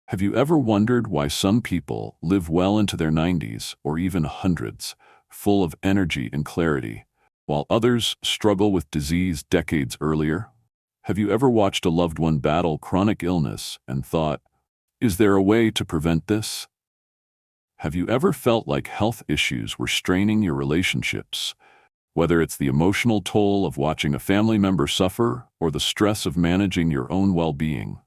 Have you ever wondered why some people live well into their 90s or even hundreds, full of energy and clarity, while others struggle with disease decades earlier? Have you ever watched a loved one battle chronic illness and thought, is there a way to prevent this? Have you ever felt like health issues were straining your relationships, whether it's the emotional toll of watching a family member suffer or the stress of managing your own well-being?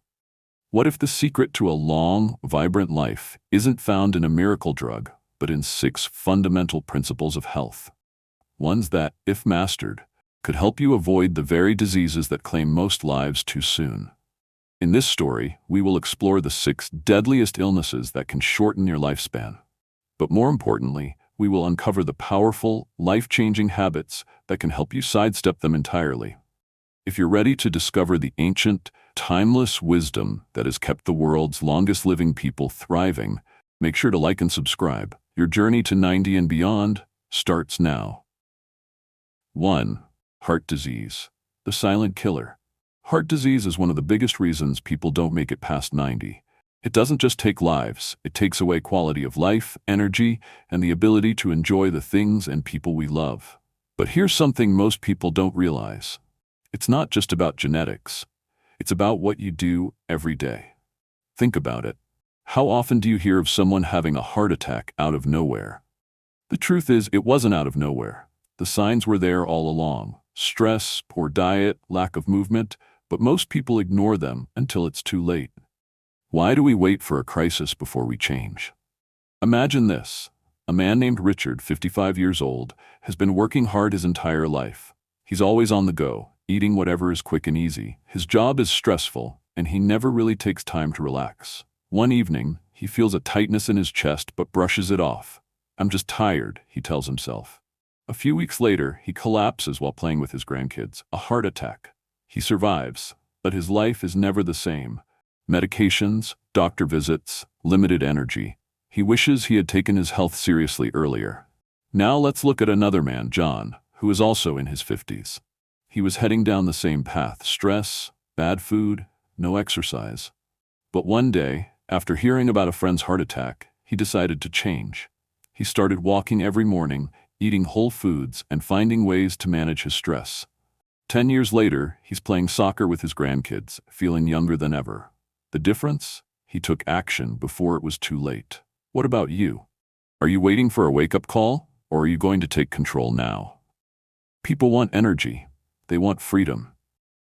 What if the secret to a long, vibrant life isn't found in a miracle drug, but in 6 fundamental principles of health? Ones that, if mastered, could help you avoid the very diseases that claim most lives too soon. In this story, we will explore the 6 deadliest illnesses that can shorten your lifespan. But more importantly, we will uncover the powerful, life-changing habits that can help you sidestep them entirely. If you're ready to discover the ancient, timeless wisdom that has kept the world's longest living people thriving, make sure to like and subscribe. Your journey to 90 and beyond starts now. 1. Heart disease, the silent killer. Heart disease is one of the biggest reasons people don't make it past 90. It doesn't just take lives, it takes away quality of life, energy, and the ability to enjoy the things and people we love. But here's something most people don't realize. It's not just about genetics. It's about what you do every day. Think about it. How often do you hear of someone having a heart attack out of nowhere? The truth is, it wasn't out of nowhere. The signs were there all along. Stress, poor diet, lack of movement, but most people ignore them until it's too late. Why do we wait for a crisis before we change? Imagine this. A man named Richard, 55 years old, has been working hard his entire life. He's always on the go, eating whatever is quick and easy. His job is stressful, and he never really takes time to relax. One evening, he feels a tightness in his chest but brushes it off. "I'm just tired," he tells himself. A few weeks later, he collapses while playing with his grandkids. A heart attack. He survives, but his life is never the same. Medications, doctor visits, limited energy. He wishes he had taken his health seriously earlier. Now let's look at another man, John, who is also in his 50s. He was heading down the same path: stress, bad food, no exercise. But one day, after hearing about a friend's heart attack, he decided to change. He started walking every morning, eating whole foods, and finding ways to manage his stress. 10 years later, he's playing soccer with his grandkids, feeling younger than ever. The difference? He took action before it was too late. What about you? Are you waiting for a wake-up call, or are you going to take control now? People want energy. They want freedom.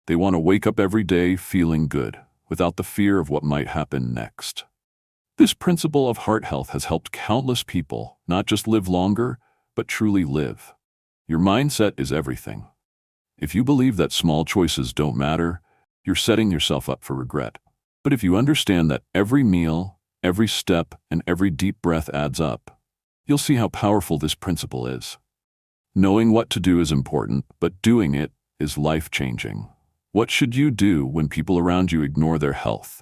They want to wake up every day feeling good, without the fear of what might happen next. This principle of heart health has helped countless people not just live longer, but truly live. Your mindset is everything. If you believe that small choices don't matter, you're setting yourself up for regret. But if you understand that every meal, every step, and every deep breath adds up, you'll see how powerful this principle is. Knowing what to do is important, but doing it is life-changing. What should you do when people around you ignore their health?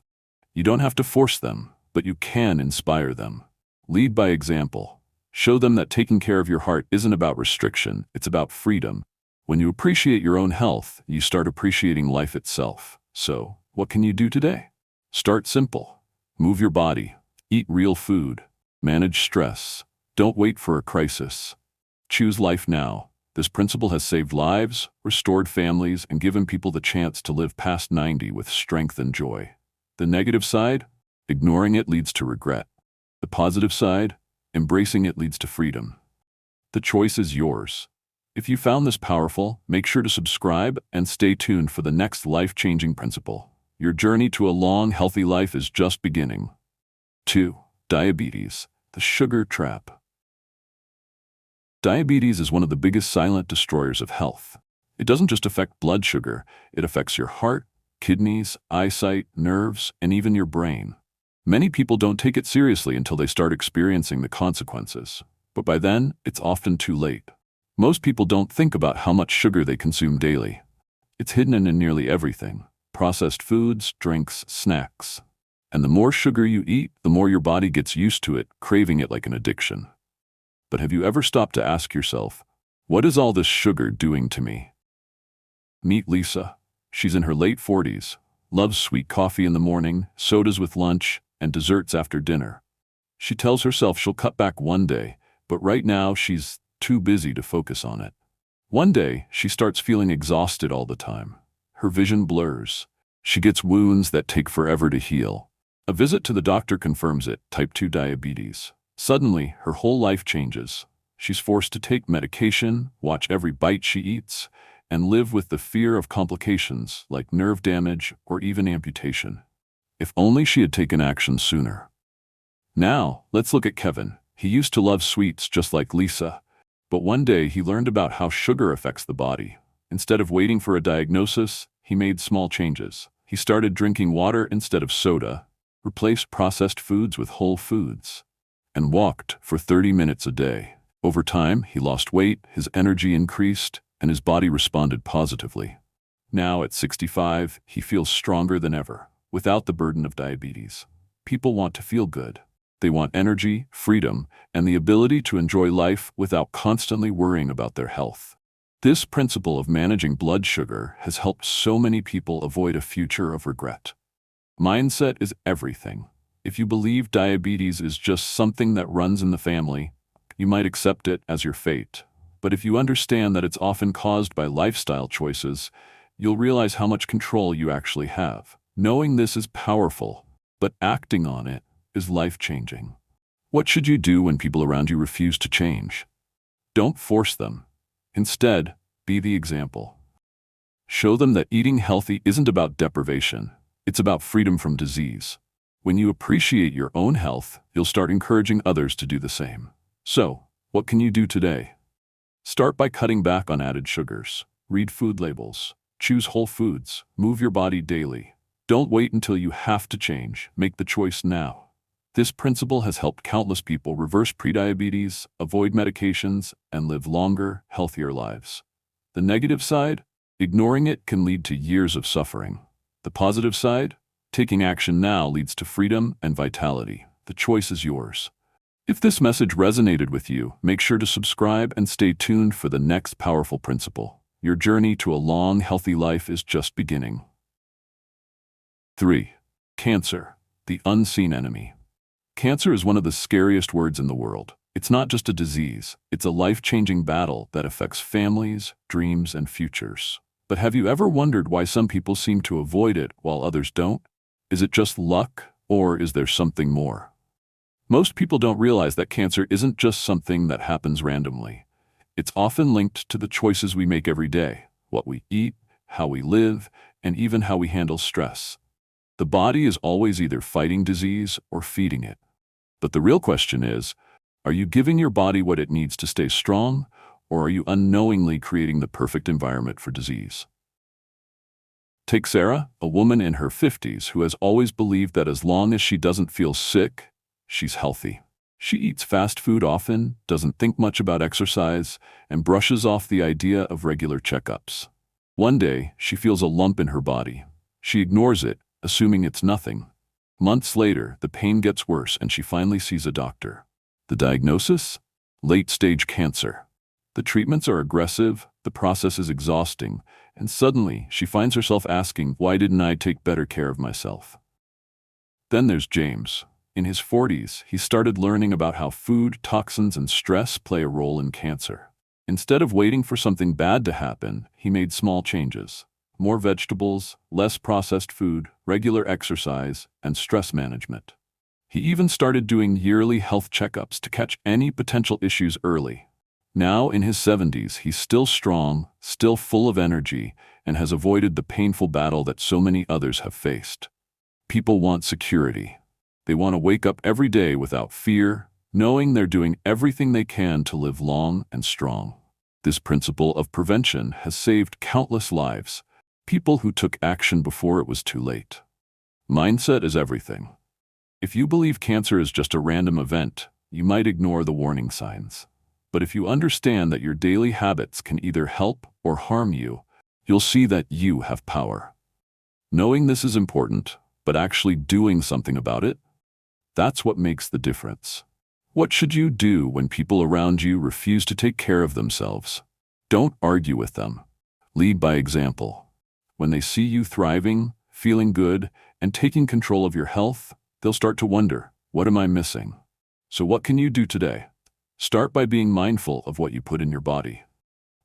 You don't have to force them, but you can inspire them. Lead by example. Show them that taking care of your heart isn't about restriction, it's about freedom. When you appreciate your own health, you start appreciating life itself. So, what can you do today? Start simple. Move your body. Eat real food. Manage stress. Don't wait for a crisis. Choose life now. This principle has saved lives, restored families, and given people the chance to live past 90 with strength and joy. The negative side? Ignoring it leads to regret. The positive side? Embracing it leads to freedom. The choice is yours. If you found this powerful, make sure to subscribe and stay tuned for the next life-changing principle. Your journey to a long, healthy life is just beginning. 2. Diabetes, the sugar trap. Diabetes is one of the biggest silent destroyers of health. It doesn't just affect blood sugar, it affects your heart, kidneys, eyesight, nerves, and even your brain. Many people don't take it seriously until they start experiencing the consequences. But by then, it's often too late. Most people don't think about how much sugar they consume daily. It's hidden in nearly everything: processed foods, drinks, snacks. And the more sugar you eat, the more your body gets used to it, craving it like an addiction. But have you ever stopped to ask yourself, what is all this sugar doing to me? Meet Lisa. She's in her late 40s, loves sweet coffee in the morning, sodas with lunch, and desserts after dinner. She tells herself she'll cut back one day, but right now she's too busy to focus on it. One day, she starts feeling exhausted all the time. Her vision blurs. She gets wounds that take forever to heal. A visit to the doctor confirms it, type 2 diabetes. Suddenly, her whole life changes. She's forced to take medication, watch every bite she eats, and live with the fear of complications like nerve damage or even amputation. If only she had taken action sooner. Now, let's look at Kevin. He used to love sweets just like Lisa, but one day he learned about how sugar affects the body. Instead of waiting for a diagnosis, he made small changes. He started drinking water instead of soda, replaced processed foods with whole foods, and walked for 30 minutes a day. Over time, he lost weight, his energy increased, and his body responded positively. Now, at 65, he feels stronger than ever, without the burden of diabetes. People want to feel good. They want energy, freedom, and the ability to enjoy life without constantly worrying about their health. This principle of managing blood sugar has helped so many people avoid a future of regret. Mindset is everything. If you believe diabetes is just something that runs in the family, you might accept it as your fate. But if you understand that it's often caused by lifestyle choices, you'll realize how much control you actually have. Knowing this is powerful, but acting on it is life-changing. What should you do when people around you refuse to change? Don't force them. Instead, be the example. Show them that eating healthy isn't about deprivation. It's about freedom from disease. When you appreciate your own health, you'll start encouraging others to do the same. So, what can you do today? Start by cutting back on added sugars. Read food labels. Choose whole foods. Move your body daily. Don't wait until you have to change. Make the choice now. This principle has helped countless people reverse prediabetes, avoid medications, and live longer, healthier lives. The negative side? Ignoring it can lead to years of suffering. The positive side? Taking action now leads to freedom and vitality. The choice is yours. If this message resonated with you, make sure to subscribe and stay tuned for the next powerful principle. Your journey to a long, healthy life is just beginning. 3. Cancer, the unseen enemy. Cancer is one of the scariest words in the world. It's not just a disease, it's a life-changing battle that affects families, dreams, and futures. But have you ever wondered why some people seem to avoid it while others don't? Is it just luck, or is there something more? Most people don't realize that cancer isn't just something that happens randomly. It's often linked to the choices we make every day, what we eat, how we live, and even how we handle stress. The body is always either fighting disease or feeding it. But the real question is, are you giving your body what it needs to stay strong, or are you unknowingly creating the perfect environment for disease? Take Sarah, a woman in her 50s who has always believed that as long as she doesn't feel sick, she's healthy. She eats fast food often, doesn't think much about exercise, and brushes off the idea of regular checkups. One day, she feels a lump in her body. She ignores it, assuming it's nothing. Months later, the pain gets worse and she finally sees a doctor. The diagnosis? Late-stage cancer. The treatments are aggressive, the process is exhausting, and suddenly she finds herself asking, why didn't I take better care of myself? Then there's James. In his 40s, he started learning about how food, toxins, and stress play a role in cancer. Instead of waiting for something bad to happen, he made small changes. More vegetables, less processed food, regular exercise, and stress management. He even started doing yearly health checkups to catch any potential issues early. Now, in his 70s, he's still strong, still full of energy, and has avoided the painful battle that so many others have faced. People want security. They want to wake up every day without fear, knowing they're doing everything they can to live long and strong. This principle of prevention has saved countless lives. People who took action before it was too late. Mindset is everything. If you believe cancer is just a random event, you might ignore the warning signs. But if you understand that your daily habits can either help or harm you, you'll see that you have power. Knowing this is important, but actually doing something about it, that's what makes the difference. What should you do when people around you refuse to take care of themselves? Don't argue with them. Lead by example. When they see you thriving, feeling good, and taking control of your health, they'll start to wonder, what am I missing? So what can you do today? Start by being mindful of what you put in your body.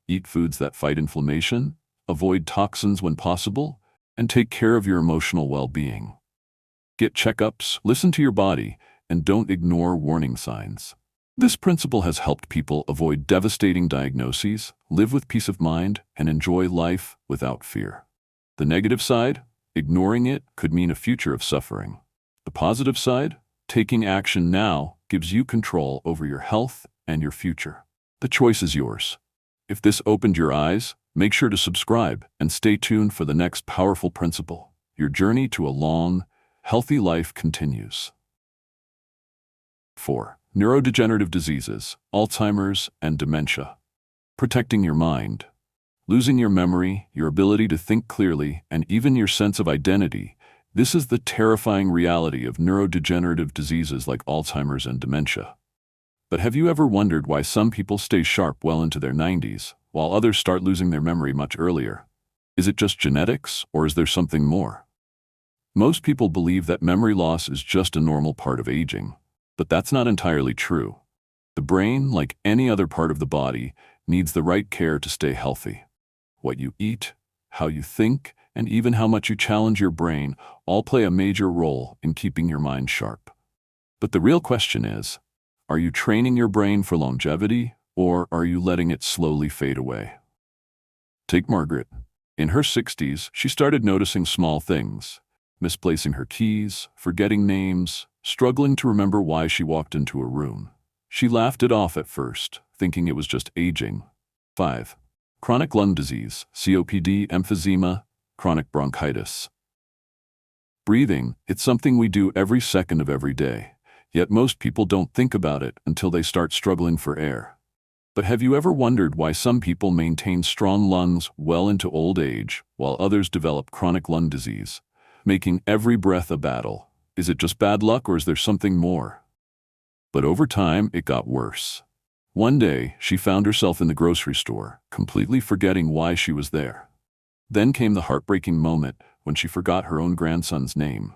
Eat foods that fight inflammation, avoid toxins when possible, and take care of your emotional well-being. Get checkups, listen to your body, and don't ignore warning signs. This principle has helped people avoid devastating diagnoses, live with peace of mind, and enjoy life without fear. The negative side, ignoring it, could mean a future of suffering. The positive side, taking action now, gives you control over your health and your future. The choice is yours. If this opened your eyes, make sure to subscribe and stay tuned for the next powerful principle. Your journey to a long, healthy life continues. 4. Neurodegenerative diseases, Alzheimer's, and dementia. Protecting your mind. Losing your memory, your ability to think clearly, and even your sense of identity, this is the terrifying reality of neurodegenerative diseases like Alzheimer's and dementia. But have you ever wondered why some people stay sharp well into their 90s, while others start losing their memory much earlier? Is it just genetics, or is there something more? Most people believe that memory loss is just a normal part of aging, but that's not entirely true. The brain, like any other part of the body, needs the right care to stay healthy. What you eat, how you think, and even how much you challenge your brain all play a major role in keeping your mind sharp. But the real question is, are you training your brain for longevity, or are you letting it slowly fade away? Take Margaret. In her 60s, she started noticing small things, misplacing her keys, forgetting names, struggling to remember why she walked into a room. She laughed it off at first, thinking it was just aging. 5. Chronic lung disease, COPD, emphysema, chronic bronchitis. Breathing, it's something we do every second of every day. Yet most people don't think about it until they start struggling for air. But have you ever wondered why some people maintain strong lungs well into old age, while others develop chronic lung disease, making every breath a battle? Is it just bad luck, or is there something more? But over time, it got worse. One day, she found herself in the grocery store, completely forgetting why she was there. Then came the heartbreaking moment when she forgot her own grandson's name.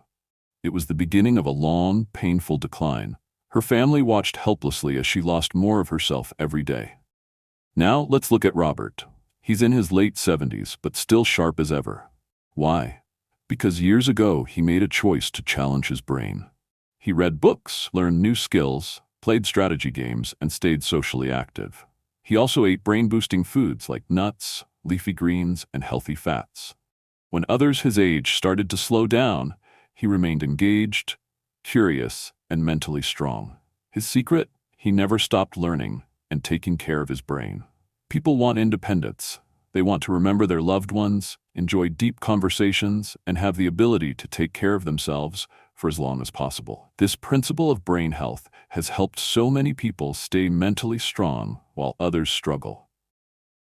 It was the beginning of a long, painful decline. Her family watched helplessly as she lost more of herself every day. Now, let's look at Robert. He's in his late 70s, but still sharp as ever. Why? Because years ago, he made a choice to challenge his brain. He read books, learned new skills, played strategy games, and stayed socially active. He also ate brain-boosting foods like nuts, leafy greens, and healthy fats. When others his age started to slow down, he remained engaged, curious, and mentally strong. His secret? He never stopped learning and taking care of his brain. People want independence. They want to remember their loved ones, enjoy deep conversations, and have the ability to take care of themselves for as long as possible. This principle of brain health has helped so many people stay mentally strong while others struggle.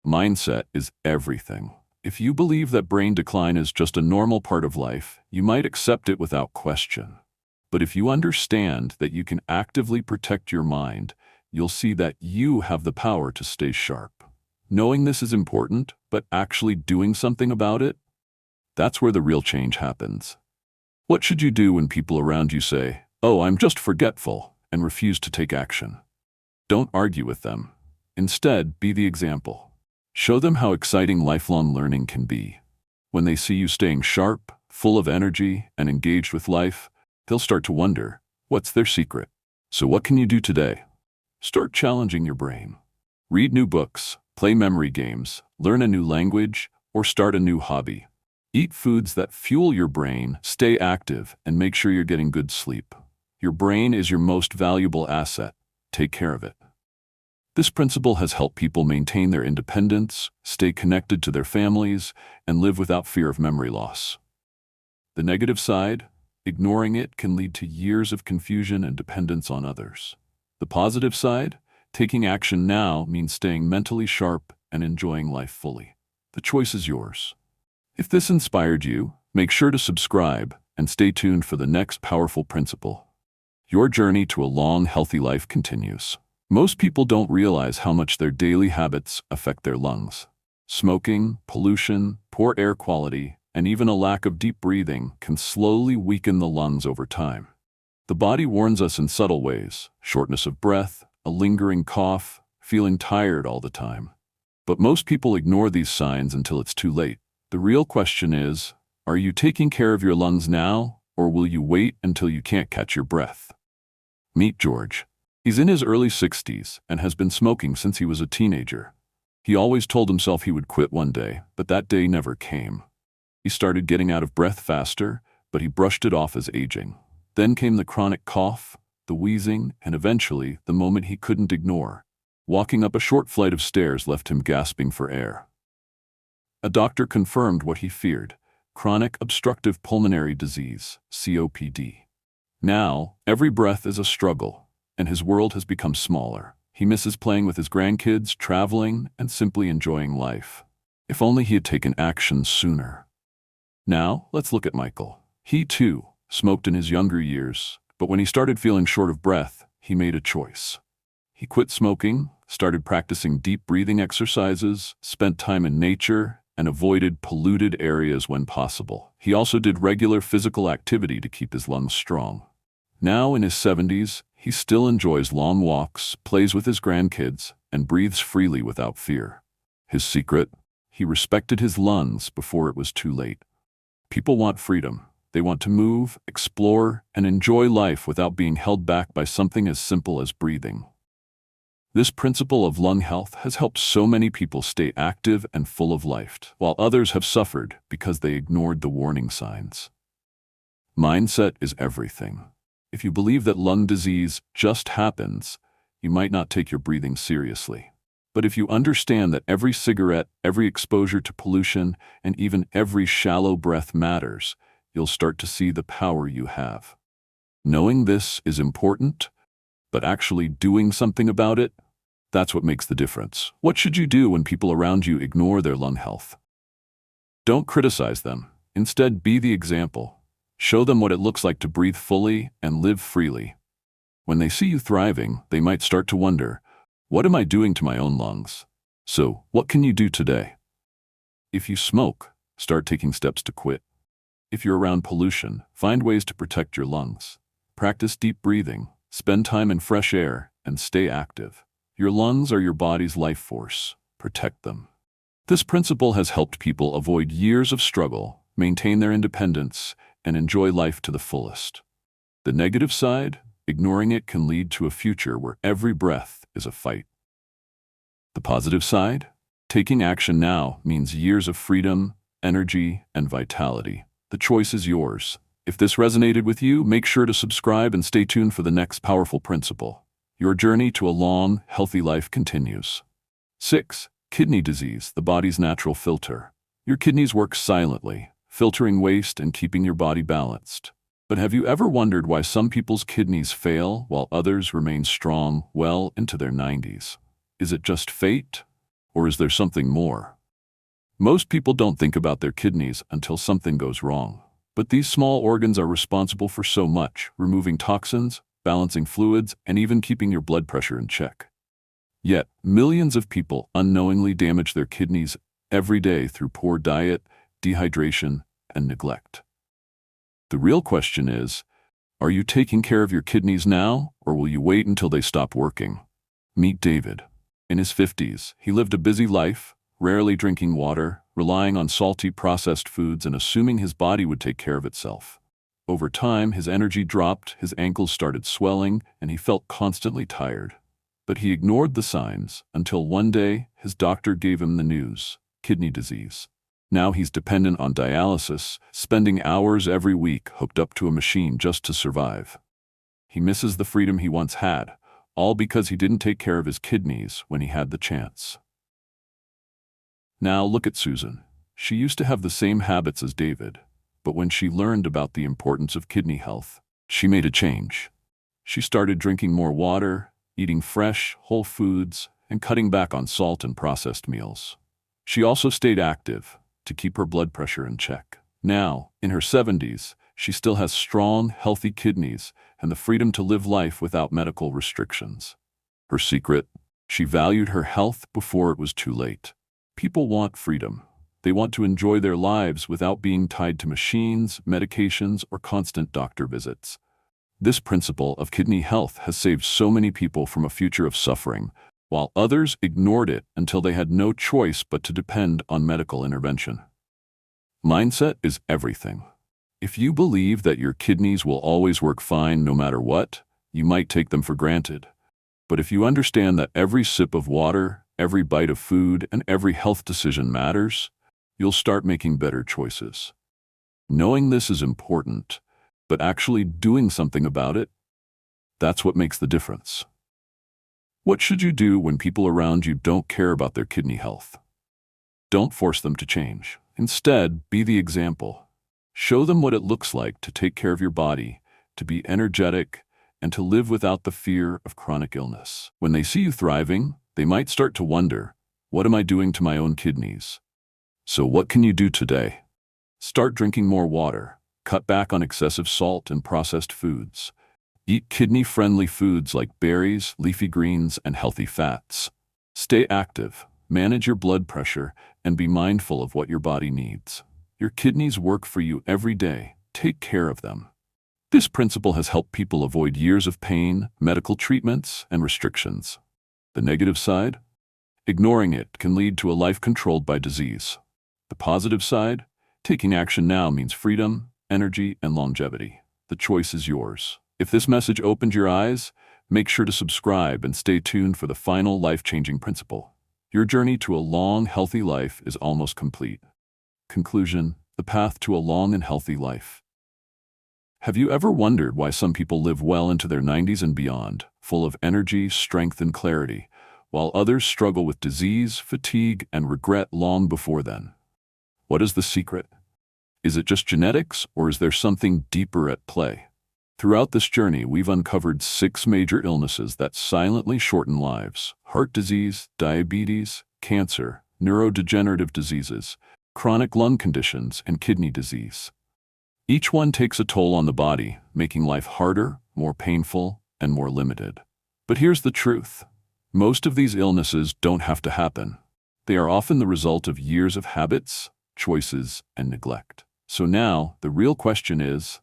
Mindset is everything. If you believe that brain decline is just a normal part of life, you might accept it without question. But if you understand that you can actively protect your mind, you'll see that you have the power to stay sharp. Knowing this is important, but actually doing something about it, that's where the real change happens. What should you do when people around you say, "Oh, I'm just forgetful," and refuse to take action? Don't argue with them. Instead, be the example. Show them how exciting lifelong learning can be. When they see you staying sharp, full of energy, and engaged with life, they'll start to wonder, what's their secret? So what can you do today? Start challenging your brain. Read new books, play memory games, learn a new language, or start a new hobby. Eat foods that fuel your brain, stay active, and make sure you're getting good sleep. Your brain is your most valuable asset. Take care of it. This principle has helped people maintain their independence, stay connected to their families, and live without fear of memory loss. The negative side, ignoring it, can lead to years of confusion and dependence on others. The positive side, taking action now, means staying mentally sharp and enjoying life fully. The choice is yours. If this inspired you, make sure to subscribe and stay tuned for the next powerful principle. Your journey to a long, healthy life continues. Most people don't realize how much their daily habits affect their lungs. Smoking, pollution, poor air quality, and even a lack of deep breathing can slowly weaken the lungs over time. The body warns us in subtle ways: shortness of breath, a lingering cough, feeling tired all the time. But most people ignore these signs until it's too late. The real question is, are you taking care of your lungs now, or will you wait until you can't catch your breath? Meet George. He's in his early 60s and has been smoking since he was a teenager. He always told himself he would quit one day, but that day never came. He started getting out of breath faster, but he brushed it off as aging. Then came the chronic cough, the wheezing, and eventually the moment he couldn't ignore. Walking up a short flight of stairs left him gasping for air. A doctor confirmed what he feared: chronic obstructive pulmonary disease, COPD. Now, every breath is a struggle, and his world has become smaller. He misses playing with his grandkids, traveling, and simply enjoying life. If only he had taken action sooner. Now, let's look at Michael. He, too, smoked in his younger years, but when he started feeling short of breath, he made a choice. He quit smoking, started practicing deep breathing exercises, spent time in nature, and avoided polluted areas when possible. He also did regular physical activity to keep his lungs strong. Now, in his 70s, he still enjoys long walks, plays with his grandkids, and breathes freely without fear. His secret? He respected his lungs before it was too late. People want freedom. They want to move, explore, and enjoy life without being held back by something as simple as breathing. This principle of lung health has helped so many people stay active and full of life, while others have suffered because they ignored the warning signs. Mindset is everything. If you believe that lung disease just happens, you might not take your breathing seriously. But if you understand that every cigarette, every exposure to pollution, and even every shallow breath matters, you'll start to see the power you have. Knowing this is important, but actually doing something about it, that's what makes the difference. What should you do when people around you ignore their lung health? Don't criticize them. Instead, be the example. Show them what it looks like to breathe fully and live freely. When they see you thriving, they might start to wonder, what am I doing to my own lungs? So, what can you do today? If you smoke, start taking steps to quit. If you're around pollution, find ways to protect your lungs. Practice deep breathing, spend time in fresh air, and stay active. Your lungs are your body's life force. Protect them. This principle has helped people avoid years of struggle, maintain their independence, and enjoy life to the fullest. The negative side, ignoring it can lead to a future where every breath is a fight. The positive side, taking action now means years of freedom, energy, and vitality. The choice is yours. If this resonated with you, make sure to subscribe and stay tuned for the next powerful principle. Your journey to a long, healthy life continues. 6. Kidney disease, the body's natural filter. Your kidneys work silently, filtering waste and keeping your body balanced. But have you ever wondered why some people's kidneys fail while others remain strong well into their 90s? Is it just fate, or is there something more? Most people don't think about their kidneys until something goes wrong. But these small organs are responsible for so much, removing toxins, balancing fluids, and even keeping your blood pressure in check. Yet, millions of people unknowingly damage their kidneys every day through poor diet, dehydration, and neglect. The real question is, are you taking care of your kidneys now, or will you wait until they stop working? Meet David. In his 50s, he lived a busy life, rarely drinking water, relying on salty processed foods and assuming his body would take care of itself. Over time, his energy dropped, his ankles started swelling, and he felt constantly tired. But he ignored the signs until one day his doctor gave him the news: kidney disease. Now he's dependent on dialysis, spending hours every week hooked up to a machine just to survive. He misses the freedom he once had, all because he didn't take care of his kidneys when he had the chance. Now look at Susan. She used to have the same habits as David, but when she learned about the importance of kidney health, she made a change. She started drinking more water, eating fresh, whole foods, and cutting back on salt and processed meals. She also stayed active to keep her blood pressure in check. Now, in her 70s, she still has strong, healthy kidneys and the freedom to live life without medical restrictions. Her secret? She valued her health before it was too late. People want freedom. They want to enjoy their lives without being tied to machines, medications, or constant doctor visits. This principle of kidney health has saved so many people from a future of suffering, while others ignored it until they had no choice but to depend on medical intervention. Mindset is everything. If you believe that your kidneys will always work fine no matter what, you might take them for granted. But if you understand that every sip of water, every bite of food, and every health decision matters, you'll start making better choices. Knowing this is important, but actually doing something about it, that's what makes the difference. What should you do when people around you don't care about their kidney health? Don't force them to change. Instead, be the example. Show them what it looks like to take care of your body, to be energetic, and to live without the fear of chronic illness. When they see you thriving, they might start to wonder, what am I doing to my own kidneys? So what can you do today? Start drinking more water. Cut back on excessive salt and processed foods. Eat kidney-friendly foods like berries, leafy greens, and healthy fats. Stay active, manage your blood pressure, and be mindful of what your body needs. Your kidneys work for you every day. Take care of them. This principle has helped people avoid years of pain, medical treatments, and restrictions. The negative side? Ignoring it can lead to a life controlled by disease. The positive side? Taking action now means freedom, energy, and longevity. The choice is yours. If this message opened your eyes, make sure to subscribe and stay tuned for the final life-changing principle. Your journey to a long, healthy life is almost complete. Conclusion: the path to a long and healthy life. Have you ever wondered why some people live well into their 90s and beyond, full of energy, strength, and clarity, while others struggle with disease, fatigue, and regret long before then? What is the secret? Is it just genetics, or is there something deeper at play? Throughout this journey, we've uncovered 6 major illnesses that silently shorten lives: heart disease, diabetes, cancer, neurodegenerative diseases, chronic lung conditions, and kidney disease. Each one takes a toll on the body, making life harder, more painful, and more limited. But here's the truth. Most of these illnesses don't have to happen. They are often the result of years of habits, choices, and neglect. So now, the real question is,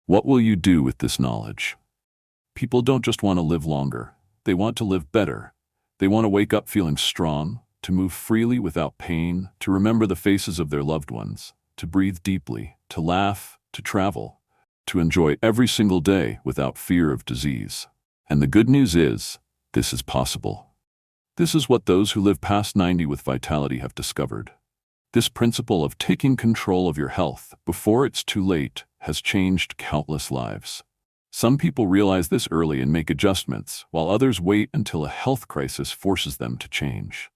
what will you do with this knowledge? People don't just want to live longer. They want to live better. They want to wake up feeling strong, to move freely without pain, to remember the faces of their loved ones, to breathe deeply, to laugh, to travel, to enjoy every single day without fear of disease. And the good news is, this is possible. This is what those who live past 90 with vitality have discovered. This principle of taking control of your health before it's too late has changed countless lives. Some people realize this early and make adjustments, while others wait until a health crisis forces them to change.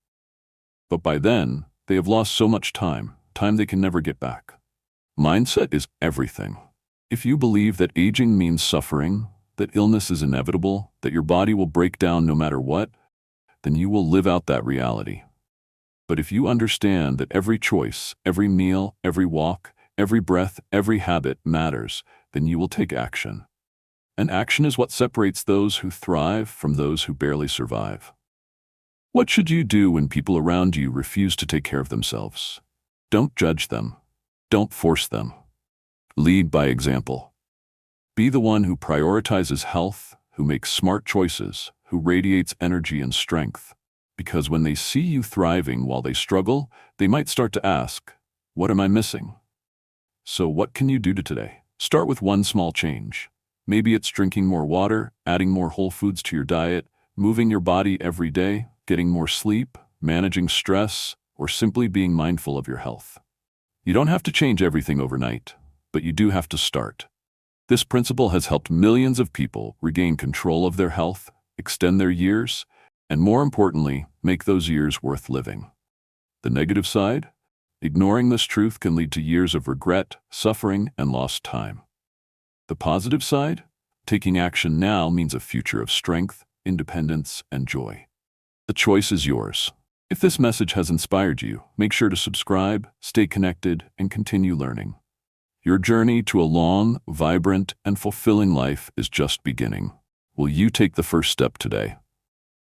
But by then, they have lost so much time they can never get back. Mindset is everything. If you believe that aging means suffering, that illness is inevitable, that your body will break down no matter what, then you will live out that reality. But if you understand that every choice, every meal, every walk, every breath, every habit matters, then you will take action. And action is what separates those who thrive from those who barely survive. What should you do when people around you refuse to take care of themselves? Don't judge them. Don't force them. Lead by example. Be the one who prioritizes health, who makes smart choices, who radiates energy and strength. Because when they see you thriving while they struggle, they might start to ask, what am I missing? So what can you do today? Start with one small change. Maybe it's drinking more water, adding more whole foods to your diet, moving your body every day, getting more sleep, managing stress, or simply being mindful of your health. You don't have to change everything overnight, but you do have to start. This principle has helped millions of people regain control of their health, extend their years, and more importantly, make those years worth living. The negative side? Ignoring this truth can lead to years of regret, suffering, and lost time. The positive side? Taking action now means a future of strength, independence, and joy. The choice is yours. If this message has inspired you, make sure to subscribe, stay connected, and continue learning. Your journey to a long, vibrant, and fulfilling life is just beginning. Will you take the first step today?